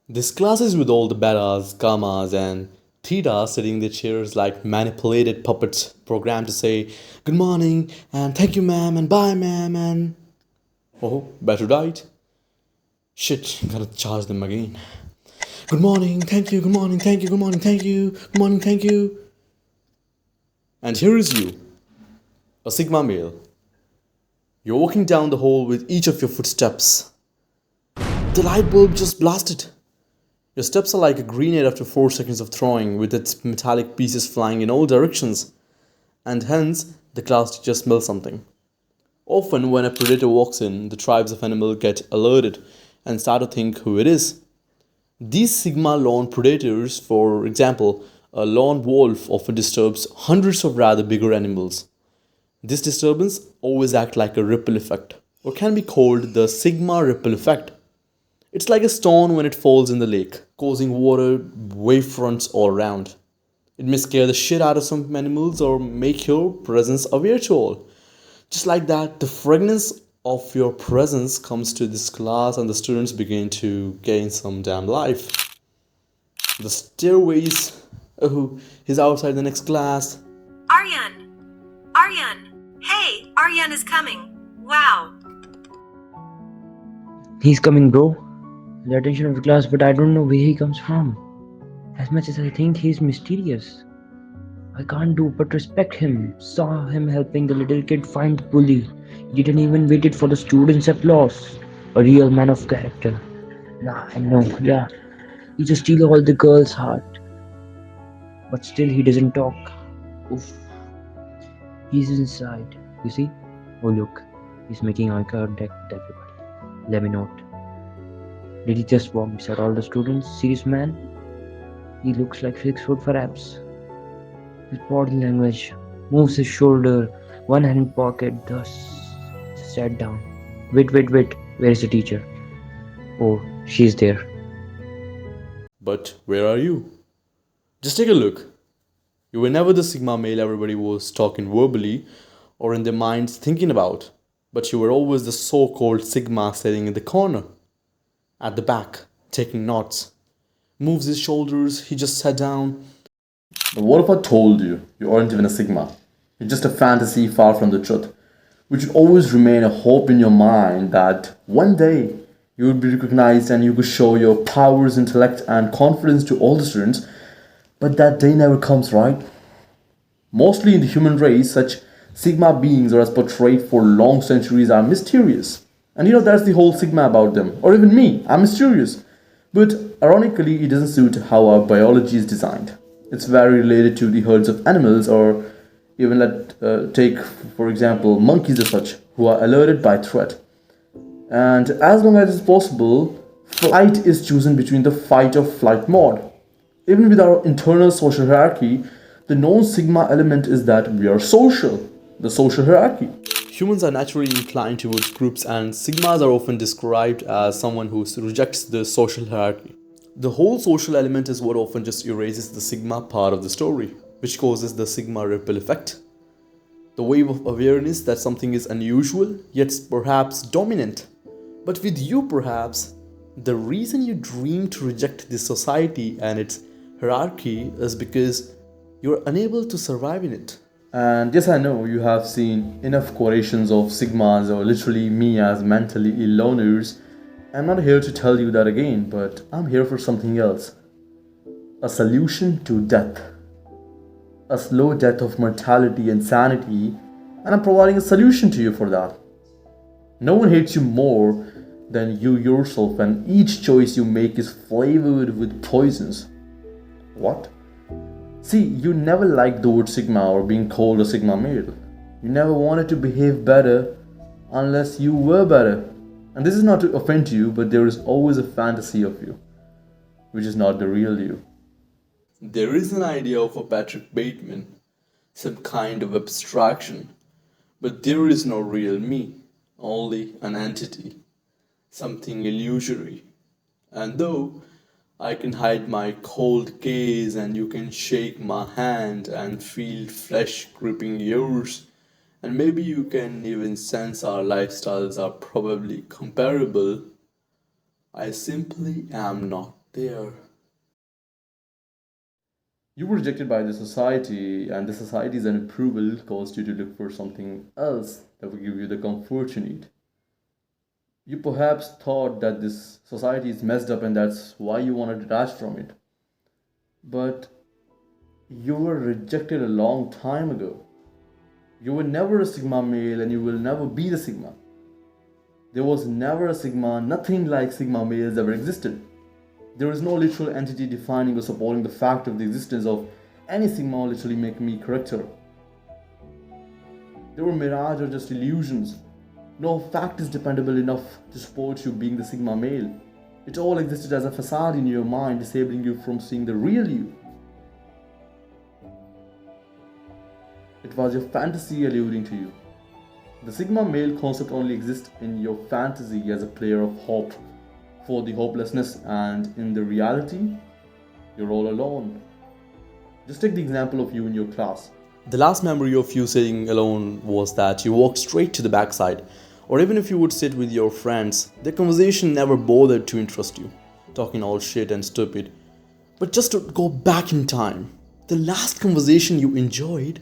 This class is with all the betas, gammas, and thetas sitting in their chairs like manipulated puppets programmed to say good morning and thank you, ma'am, and bye, ma'am, and oh, better died. Shit, gotta charge them again. Good morning, thank you, good morning, thank you, good morning, thank you, good morning, thank you. And here is you, a Sigma male. You're walking down the hall with each of your footsteps. The light bulb just blasted. Your steps are like a grenade after 4 seconds of throwing, with its metallic pieces flying in all directions, and hence the class teacher smells something. Often, when a predator walks in, the tribes of animals get alerted and start to think who it is. These Sigma lone predators, for example, a lone wolf often disturbs hundreds of rather bigger animals. This disturbance always acts like a ripple effect, or can be called the Sigma ripple effect. It's like a stone when it falls in the lake, causing water wavefronts all around. It may scare the shit out of some animals or make your presence aware to all. Just like that, the fragrance of your presence comes to this class and the students begin to gain some damn life. The stairways. Oh, he's outside the next class. Aryan! Aryan! Hey, Aryan is coming. Wow. He's coming, bro. The attention of the class, but I don't know where he comes from. As much as I think he's mysterious, I can't do but respect him. Saw him helping the little kid find the bully. He didn't even waited for the students' applause. A real man of character. Nah, I know, yeah. He just steals all the girls' heart. But still he doesn't talk. Oof. He's inside. You see? Oh look. He's making eye contact with everybody. Let me note. Did he just walk beside all the students? Serious man? He looks like 6 foot perhaps. His body language moves his shoulder, one hand in pocket, thus sat down. Wait, wait, wait. Where is the teacher? Oh, she's there. But where are you? Just take a look. You were never the Sigma male everybody was talking verbally or in their minds thinking about, but you were always the so called Sigma sitting in the corner, at the back, taking notes. Moves his shoulders, he just sat down. But what if I told you you aren't even a Sigma? You're just a fantasy far from the truth, which would always remain a hope in your mind that one day you would be recognized and you could show your powers, intellect, and confidence to all the students, but that day never comes, right? Mostly in the human race, such Sigma beings, or as portrayed for long centuries, are mysterious. And that's the whole Sigma about them. Or even me, I'm mysterious. But ironically, it doesn't suit how our biology is designed. It's very related to the herds of animals, or even take, for example, monkeys as such, who are alerted by threat. And as long as it's possible, flight is chosen between the fight or flight mode. Even with our internal social hierarchy, the known Sigma element is that we are social, the social hierarchy. Humans are naturally inclined towards groups, and Sigmas are often described as someone who rejects the social hierarchy. The whole social element is what often just erases the Sigma part of the story, which causes the Sigma ripple effect. The wave of awareness that something is unusual, yet perhaps dominant. But with you, perhaps, the reason you dream to reject this society and its hierarchy is because you're unable to survive in it. And yes, I know you have seen enough quotations of Sigmas or literally me as mentally ill loners. I'm not here to tell you that again, but I'm here for something else. A solution to death. A slow death of mortality and sanity, and I'm providing a solution to you for that. No one hates you more than you yourself, and each choice you make is flavored with poisons. What? See, you never liked the word Sigma or being called a Sigma male. You never wanted to behave better unless you were better. And this is not to offend you, but there is always a fantasy of you, which is not the real you. There is an idea of a Patrick Bateman, some kind of abstraction, but there is no real me, only an entity, something illusory. And though I can hide my cold gaze and you can shake my hand and feel flesh gripping yours, and maybe you can even sense our lifestyles are probably comparable, I simply am not. there. You were rejected by the society, and the society's unapproval caused you to look for something else that would give you the comfort you need. You perhaps thought that this society is messed up and that's why you want to detach from it. But you were rejected a long time ago. You were never a Sigma male and you will never be the Sigma. There was never a Sigma, nothing like Sigma males ever existed. There is no literal entity defining or supporting the fact of the existence of any Sigma or literally making me corrector. They were mirage or just illusions. No fact is dependable enough to support you being the Sigma male. It all existed as a facade in your mind, disabling you from seeing the real you. It was your fantasy alluding to you. The Sigma male concept only exists in your fantasy as a player of hope for the hopelessness, and in the reality, you're all alone. Just take the example of you in your class. The last memory of you sitting alone was that you walked straight to the backside, or even if you would sit with your friends, their conversation never bothered to interest you, talking all shit and stupid. But just to go back in time, the last conversation you enjoyed,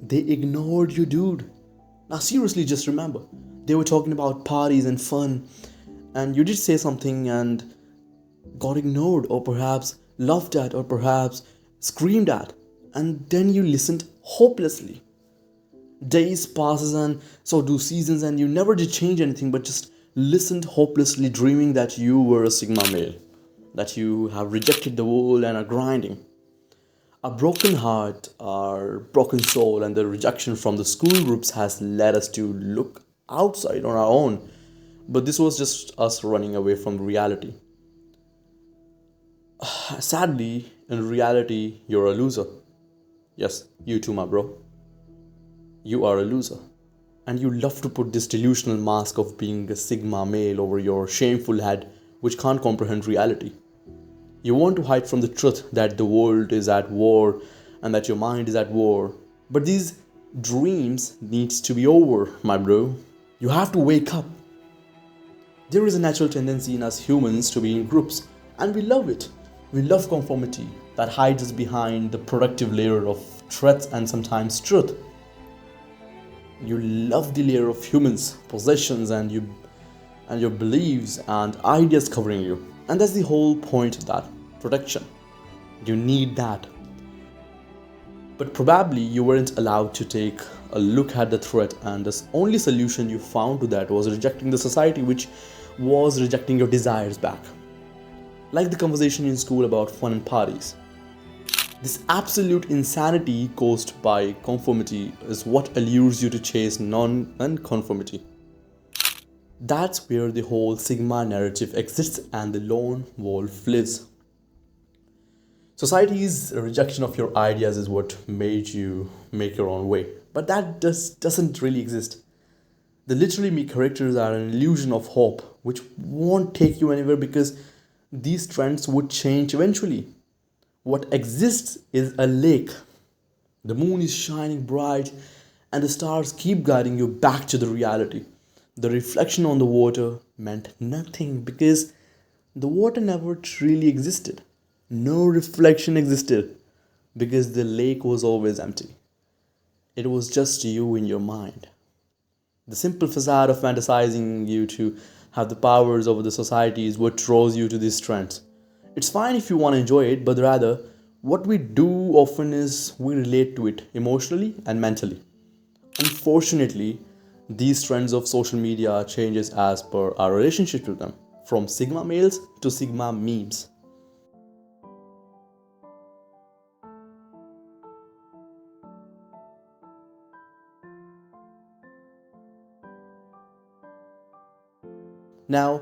they ignored you, dude. Now seriously, just remember, they were talking about parties and fun, and you did say something and got ignored, or perhaps laughed at, or perhaps screamed at, and then you listened hopelessly. Days passes and so do seasons, and you never did change anything but just listened hopelessly, dreaming that you were a Sigma male, that you have rejected the world and are grinding. A broken heart, our broken soul, and the rejection from the school groups has led us to look outside on our own. But this was just us running away from reality. Sadly, in reality, you're a loser. Yes, you too, my bro. You are a loser. And you love to put this delusional mask of being a Sigma male over your shameful head, which can't comprehend reality. You want to hide from the truth that the world is at war and that your mind is at war. But these dreams needs to be over, my bro. You have to wake up. There is a natural tendency in us humans to be in groups, and we love it. We love conformity that hides us behind the productive layer of threats and sometimes truth. You love the layer of humans, possessions, and your beliefs and ideas covering you. And that's the whole point of that, protection. You need that. But probably you weren't allowed to take a look at the threat, and the only solution you found to that was rejecting the society, which was rejecting your desires back. Like the conversation in school about fun and parties. This absolute insanity caused by conformity is what allures you to chase non-conformity. That's where the whole Sigma narrative exists and the lone wolf lives. Society's rejection of your ideas is what made you make your own way. But that doesn't really exist. The literally me characters are an illusion of hope, which won't take you anywhere because these trends would change eventually. What exists is a lake. The moon is shining bright, and the stars keep guiding you back to the reality. The reflection on the water meant nothing because the water never truly existed. No reflection existed because the lake was always empty. It was just you in your mind. The simple facade of fantasizing you to have the powers over the society is what draws you to these trends. It's fine if you want to enjoy it, but rather, what we do often is we relate to it emotionally and mentally. Unfortunately, these trends of social media changes as per our relationship with them, from Sigma males to Sigma memes. Now,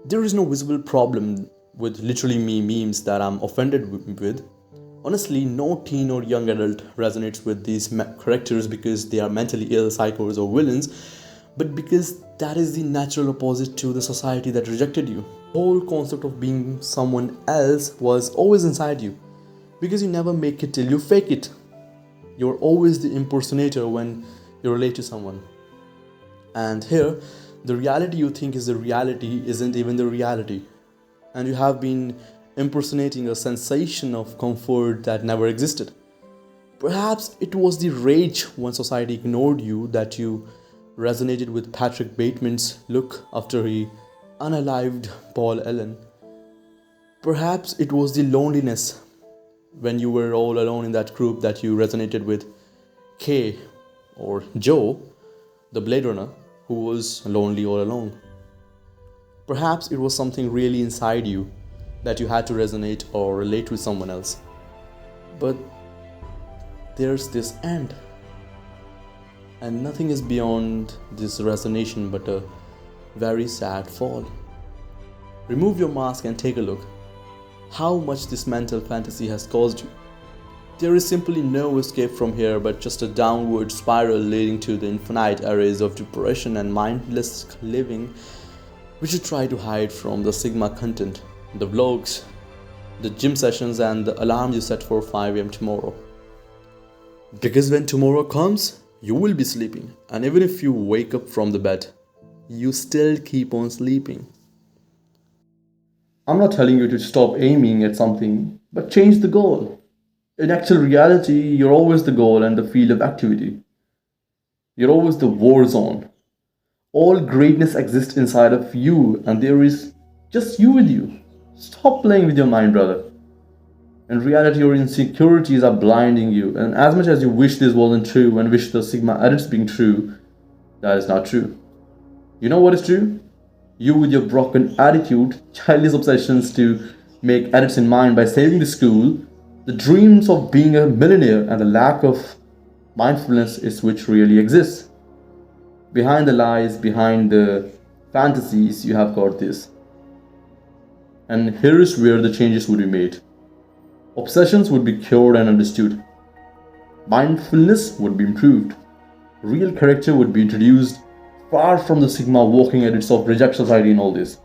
there is no visible problem with literally me memes that I'm offended with. Honestly, no teen or young adult resonates with these characters because they are mentally ill psychos or villains, but because that is the natural opposite to the society that rejected you. The whole concept of being someone else was always inside you because you never make it till you fake it. You're always the impersonator when you relate to someone. And here, the reality you think is the reality isn't even the reality. And you have been impersonating a sensation of comfort that never existed. Perhaps it was the rage when society ignored you that you resonated with Patrick Bateman's look after he unalived Paul Allen. Perhaps it was the loneliness when you were all alone in that group that you resonated with Kay or Joe, the Blade Runner, who was lonely all alone. Perhaps it was something really inside you that you had to resonate or relate with someone else. But there's this end, and nothing is beyond this resonation but a very sad fall. Remove your mask and take a look. How much this mental fantasy has caused you. There is simply no escape from here but just a downward spiral leading to the infinite arrays of depression and mindless living which you try to hide from the Sigma content, the vlogs, the gym sessions, and the alarm you set for 5 am tomorrow. Because when tomorrow comes, you will be sleeping, and even if you wake up from the bed, you still keep on sleeping. I'm not telling you to stop aiming at something, but change the goal. In actual reality, you're always the goal and the field of activity. You're always the war zone. All greatness exists inside of you, and there is just you with you. Stop playing with your mind, brother. In reality, your insecurities are blinding you, and as much as you wish this wasn't true and wish the Sigma edits being true, that is not true. You know what is true? You with your broken attitude, childish obsessions to make edits in mind by saving the school, the dreams of being a millionaire, and the lack of mindfulness is which really exists. Behind the lies, behind the fantasies, you have got this. And here is where the changes would be made. Obsessions would be cured and understood. Mindfulness would be improved. Real character would be introduced, far from the Sigma walking edits of reject society and all this.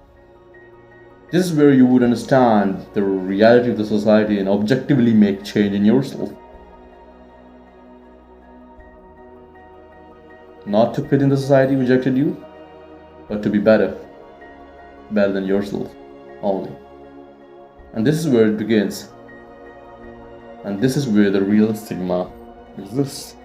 This is where you would understand the reality of the society and objectively make change in yourself. Not to fit in the society rejected you, but to be better than yourself only. And this is where it begins. And this is where the real Sigma exists.